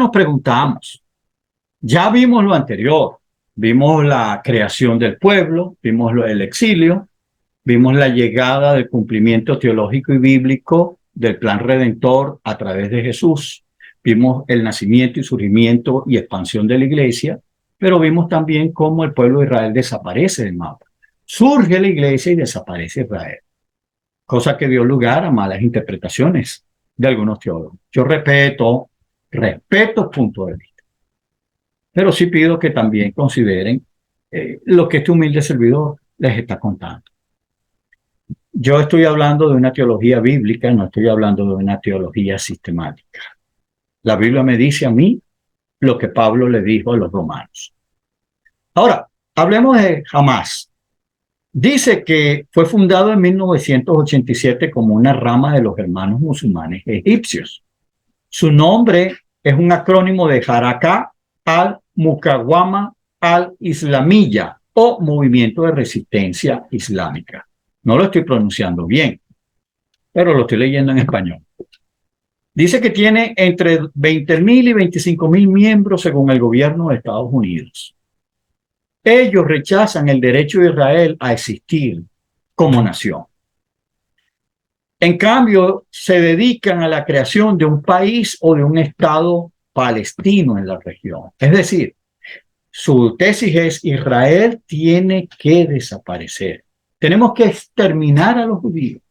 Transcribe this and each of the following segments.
nos preguntamos, ya vimos lo anterior, vimos la creación del pueblo, vimos el exilio, vimos la llegada del cumplimiento teológico y bíblico del plan redentor a través de Jesús, vimos el nacimiento y surgimiento y expansión de la iglesia, pero vimos también cómo el pueblo de Israel desaparece del mapa. Surge la iglesia y desaparece Israel, cosa que dio lugar a malas interpretaciones de algunos teólogos. Yo respeto puntos de vista, pero sí pido que también consideren lo que este humilde servidor les está contando. Yo estoy hablando de una teología bíblica, no estoy hablando de una teología sistemática. La Biblia me dice a mí lo que Pablo le dijo a los romanos. Ahora, hablemos de Hamás. Dice que fue fundado en 1987 como una rama de los hermanos musulmanes egipcios. Su nombre es un acrónimo de Haraka al-Mukawama al-Islamiyya o Movimiento de Resistencia Islámica. No lo estoy pronunciando bien, pero lo estoy leyendo en español. Dice que tiene entre 20.000 y 25.000 miembros según el gobierno de Estados Unidos. Ellos rechazan el derecho de Israel a existir como nación. En cambio, se dedican a la creación de un país o de un estado palestino en la región. Es decir, su tesis es: Israel tiene que desaparecer. Tenemos que exterminar a los judíos,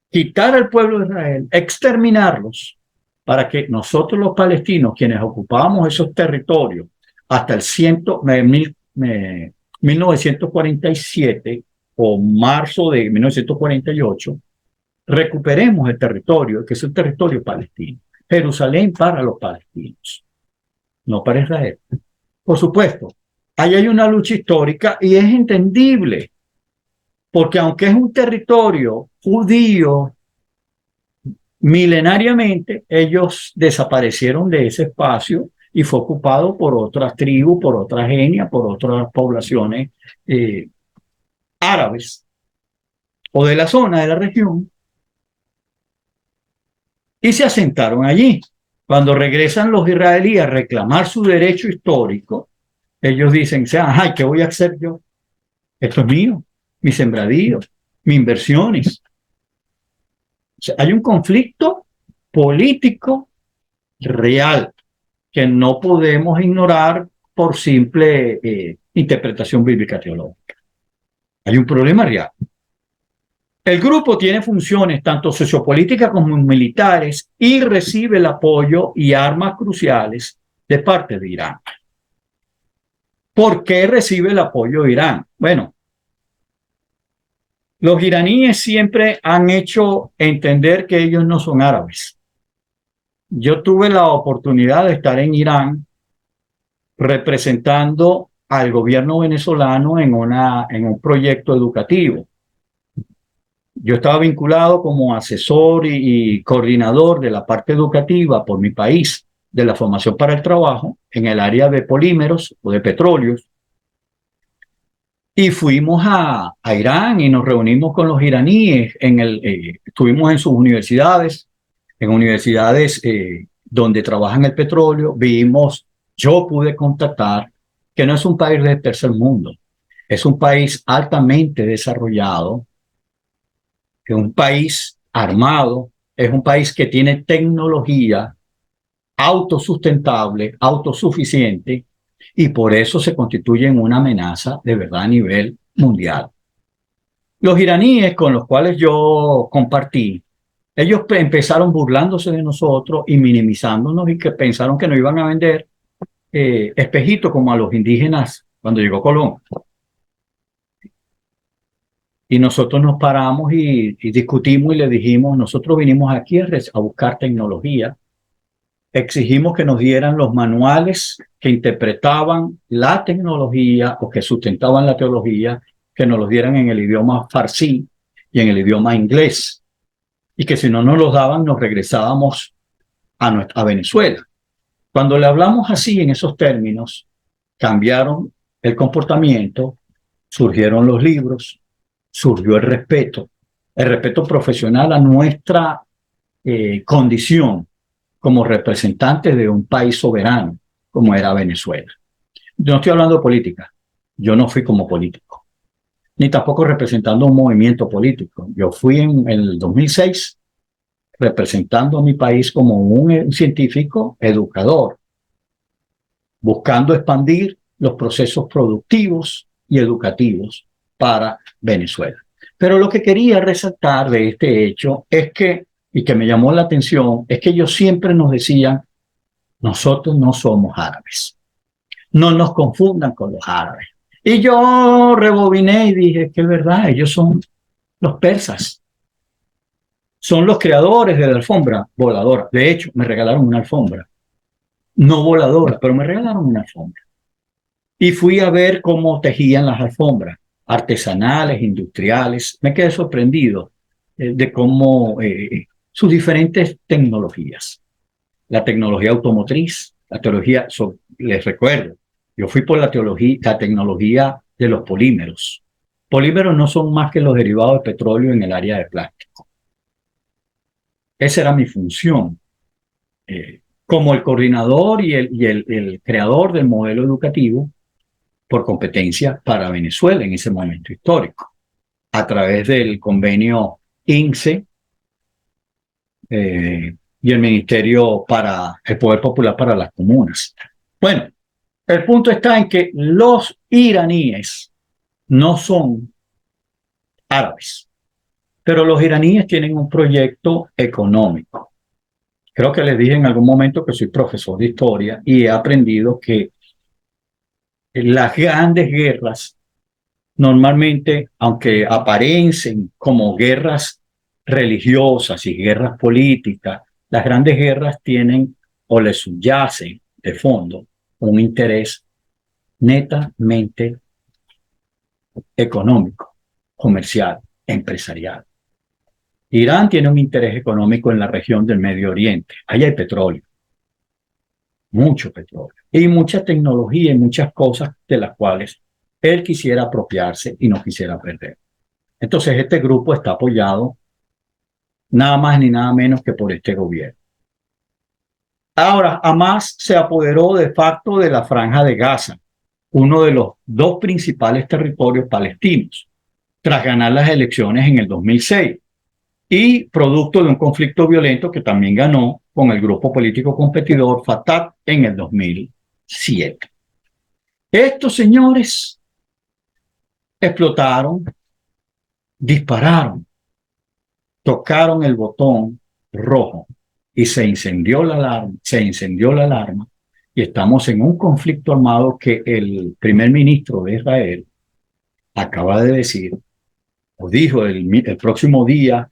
quitar al pueblo de Israel, exterminarlos, para que nosotros los palestinos, quienes ocupábamos esos territorios hasta el 1947 o marzo de 1948, recuperemos el territorio, que es el territorio palestino. Jerusalén para los palestinos, no para Israel. Por supuesto, ahí hay una lucha histórica y es entendible, porque aunque es un territorio judío, milenariamente ellos desaparecieron de ese espacio y fue ocupado por otras tribus, por otras etnias, por otras poblaciones árabes o de la zona, de la región, y se asentaron allí. Cuando regresan los israelíes a reclamar su derecho histórico, ellos dicen: ay, ¿qué voy a hacer yo? Esto es mío, mis sembradíos, mis inversiones. O sea, hay un conflicto político real que no podemos ignorar por simple interpretación bíblica teológica. Hay un problema real. El grupo tiene funciones tanto sociopolíticas como militares y recibe el apoyo y armas cruciales de parte de Irán. ¿Por qué recibe el apoyo de Irán? Bueno, los iraníes siempre han hecho entender que ellos no son árabes. Yo tuve la oportunidad de estar en Irán representando al gobierno venezolano en un proyecto educativo. Yo estaba vinculado como asesor y coordinador de la parte educativa por mi país de la formación para el trabajo en el área de polímeros o de petróleos. Y fuimos a Irán y nos reunimos con los iraníes. Estuvimos en sus universidades, donde trabajan el petróleo. Yo pude contactar que no es un país del tercer mundo, es un país altamente desarrollado, es un país armado, es un país que tiene tecnología autosustentable, autosuficiente, y por eso se constituyen una amenaza de verdad a nivel mundial. Los iraníes con los cuales yo compartí, ellos empezaron burlándose de nosotros y minimizándonos, y que pensaron que nos iban a vender espejitos como a los indígenas cuando llegó Colón. Y nosotros nos paramos y discutimos y le dijimos: nosotros vinimos aquí a buscar tecnología. Exigimos que nos dieran los manuales que interpretaban la tecnología o que sustentaban la teología, que nos los dieran en el idioma farsi y en el idioma inglés. Y que si no nos los daban, nos regresábamos a Venezuela. Cuando le hablamos así, en esos términos, cambiaron el comportamiento, surgieron los libros, surgió el respeto profesional a nuestra condición como representantes de un país soberano como era Venezuela. Yo no estoy hablando de política, yo no fui como político, ni tampoco representando un movimiento político. Yo fui en el 2006 representando a mi país como un científico educador, buscando expandir los procesos productivos y educativos para Venezuela. Pero lo que quería resaltar de este hecho es que, y que me llamó la atención, es que ellos siempre nos decían, nosotros no somos árabes, no nos confundan con los árabes. Y yo rebobiné y dije que es verdad, ellos son los persas, son los creadores de la alfombra voladora. De hecho, me regalaron una alfombra, no voladora, pero me regalaron una alfombra. Y fui a ver cómo tejían las alfombras, artesanales, industriales. Me quedé sorprendido de cómo sus diferentes tecnologías. La tecnología automotriz, la tecnología, les recuerdo, yo fui por la tecnología de los polímeros. Polímeros no son más que los derivados de petróleo en el área de plástico. Esa era mi función. Como el coordinador y el creador del modelo educativo por competencia para Venezuela en ese momento histórico, a través del convenio INSE y el Ministerio para el Poder Popular para las Comunas. Bueno, el punto está en que los iraníes no son árabes, pero los iraníes tienen un proyecto económico. Creo que les dije en algún momento que soy profesor de historia y he aprendido que las grandes guerras normalmente, aunque aparecen como guerras religiosas y guerras políticas, las grandes guerras tienen o les subyace de fondo un interés netamente económico, comercial, empresarial. Irán tiene un interés económico en la región del Medio Oriente. Ahí hay petróleo, mucho petróleo, y mucha tecnología y muchas cosas de las cuales él quisiera apropiarse y no quisiera perder. Entonces, este grupo está apoyado nada más ni nada menos que por este gobierno. Ahora, Hamas se apoderó de facto de la Franja de Gaza, uno de los dos principales territorios palestinos, tras ganar las elecciones en el 2006 y producto de un conflicto violento que también ganó con el grupo político competidor Fatah en el 2007. Estos señores explotaron, dispararon, tocaron el botón rojo y se incendió la alarma y estamos en un conflicto armado que el primer ministro de Israel acaba de decir, o dijo el próximo día,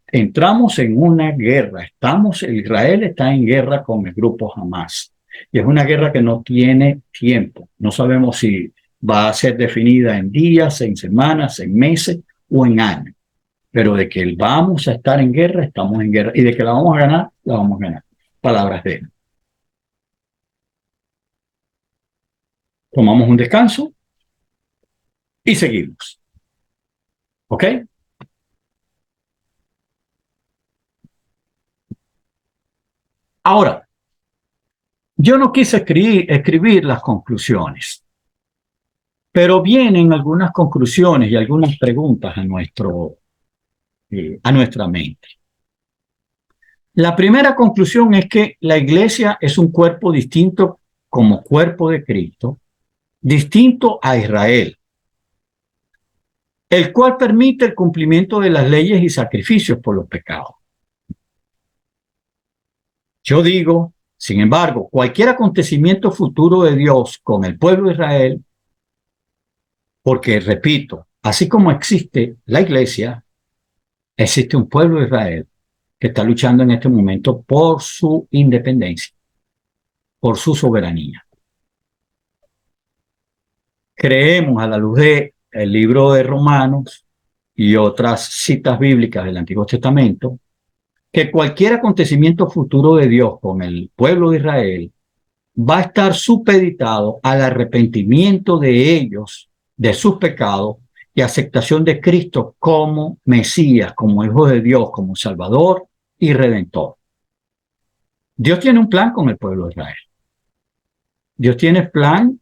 entramos en una guerra, Israel está en guerra con el grupo Hamas y es una guerra que no tiene tiempo, no sabemos si va a ser definida en días, en semanas, en meses o en años. Pero de que vamos a estar en guerra, estamos en guerra. Y de que la vamos a ganar, la vamos a ganar. Palabras de él. Tomamos un descanso y seguimos. ¿Ok? Ahora, yo no quise escribir las conclusiones, pero vienen algunas conclusiones y algunas preguntas a nuestra mente. La primera conclusión es que la iglesia es un cuerpo distinto como cuerpo de Cristo, distinto a Israel, el cual permite el cumplimiento de las leyes y sacrificios por los pecados. Yo digo, sin embargo, cualquier acontecimiento futuro de Dios con el pueblo de Israel, porque, repito, así como existe la iglesia, existe un pueblo de Israel que está luchando en este momento por su independencia, por su soberanía. Creemos a la luz del libro de Romanos y otras citas bíblicas del Antiguo Testamento que cualquier acontecimiento futuro de Dios con el pueblo de Israel va a estar supeditado al arrepentimiento de ellos, de sus pecados y aceptación de Cristo como Mesías, como Hijo de Dios, como Salvador y Redentor. Dios tiene un plan con el pueblo de Israel. Dios tiene plan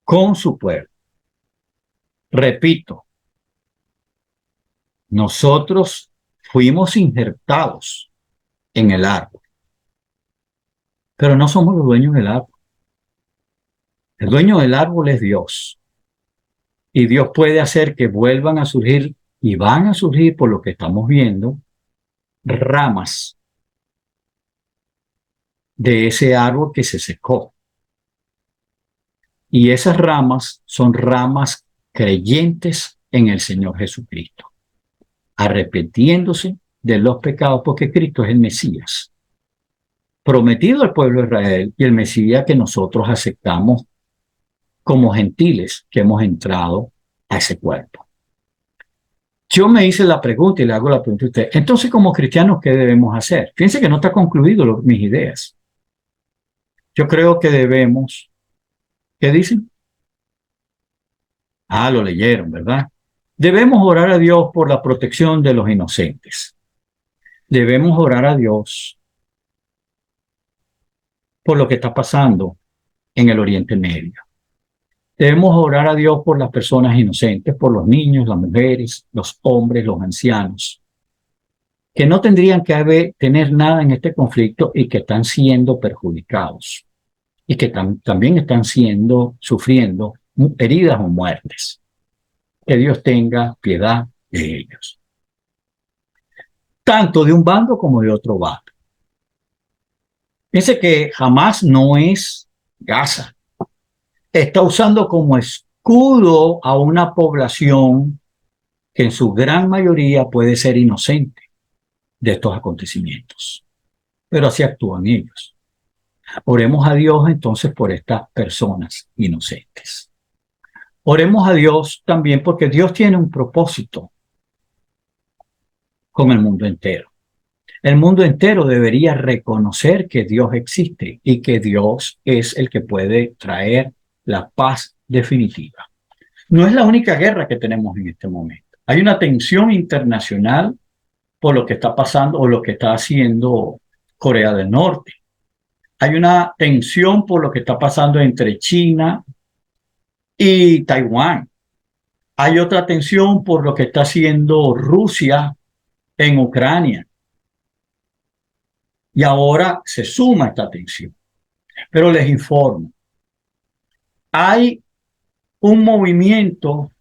con su pueblo. Repito, nosotros fuimos injertados en el árbol, pero no somos los dueños del árbol. El dueño del árbol es Dios. Y Dios puede hacer que vuelvan a surgir, y van a surgir, por lo que estamos viendo, ramas de ese árbol que se secó. Y esas ramas son ramas creyentes en el Señor Jesucristo, arrepintiéndose de los pecados, porque Cristo es el Mesías prometido al pueblo de Israel y el Mesías que nosotros aceptamos como gentiles que hemos entrado a ese cuerpo. Yo me hice la pregunta y le hago la pregunta a usted. Entonces, como cristianos, ¿qué debemos hacer? Fíjense que no está concluido mis ideas. Yo creo que debemos... ¿Qué dicen? Ah, lo leyeron, ¿verdad? Debemos orar a Dios por la protección de los inocentes. Debemos orar a Dios por lo que está pasando en el Oriente Medio. Debemos orar a Dios por las personas inocentes, por los niños, las mujeres, los hombres, los ancianos, que no tendrían que tener nada en este conflicto y que están siendo perjudicados y que también están sufriendo heridas o muertes. Que Dios tenga piedad de ellos, tanto de un bando como de otro bando. Fíjense que Hamás no es Gaza. Está usando como escudo a una población que en su gran mayoría puede ser inocente de estos acontecimientos. Pero así actúan ellos. Oremos a Dios entonces por estas personas inocentes. Oremos a Dios también porque Dios tiene un propósito con el mundo entero. El mundo entero debería reconocer que Dios existe y que Dios es el que puede traer la paz definitiva. No es la única guerra que tenemos en este momento. Hay una tensión internacional por lo que está pasando o lo que está haciendo Corea del Norte. Hay una tensión por lo que está pasando entre China y Taiwán. Hay otra tensión por lo que está haciendo Rusia en Ucrania. Y ahora se suma esta tensión. Pero les informo, hay un movimiento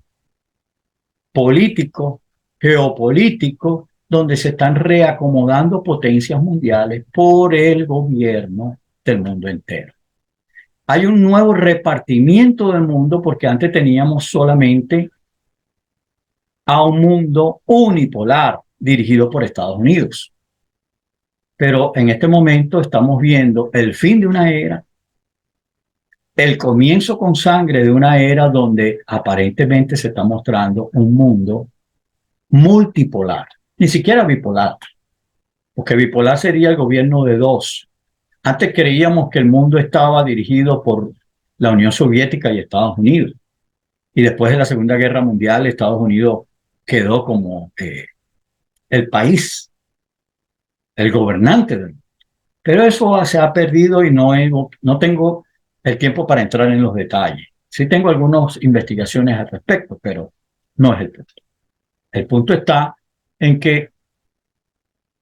político, geopolítico, donde se están reacomodando potencias mundiales por el gobierno del mundo entero. Hay un nuevo repartimiento del mundo porque antes teníamos solamente a un mundo unipolar dirigido por Estados Unidos. Pero en este momento estamos viendo el fin de una era, el comienzo con sangre de una era donde aparentemente se está mostrando un mundo multipolar, ni siquiera bipolar, porque bipolar sería el gobierno de dos. Antes creíamos que el mundo estaba dirigido por la Unión Soviética y Estados Unidos, y después de la Segunda Guerra Mundial Estados Unidos quedó como el país, el gobernante del mundo. Pero eso se ha perdido y no tengo el tiempo para entrar en los detalles. Sí tengo algunas investigaciones al respecto, pero no es el punto. El punto está en que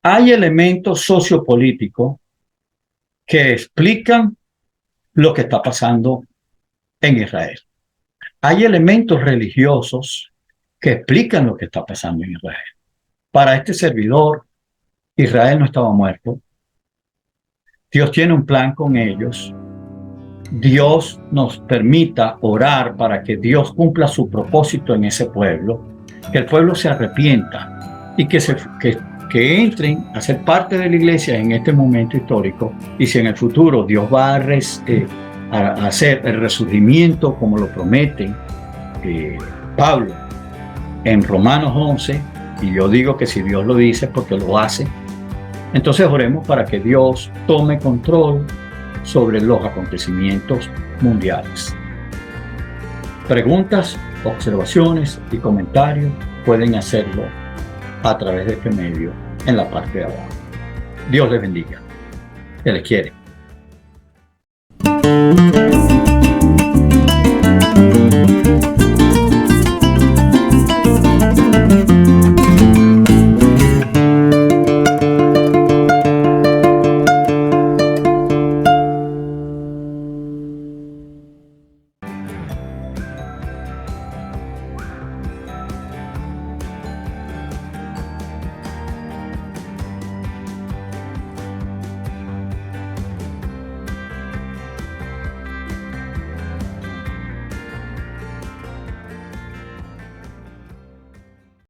hay elementos sociopolíticos que explican lo que está pasando en Israel. Hay elementos religiosos que explican lo que está pasando en Israel. Para este servidor, Israel no estaba muerto. Dios tiene un plan con ellos. Dios nos permita orar para que Dios cumpla su propósito en ese pueblo, que el pueblo se arrepienta y que entren a ser parte de la iglesia en este momento histórico, y si en el futuro Dios va a hacer el resurgimiento como lo promete Pablo en Romanos 11, y yo digo que si Dios lo dice es porque lo hace, entonces oremos para que Dios tome control sobre los acontecimientos mundiales. Preguntas, observaciones y comentarios pueden hacerlo a través de este medio en la parte de abajo. Dios les bendiga. Se les quiere.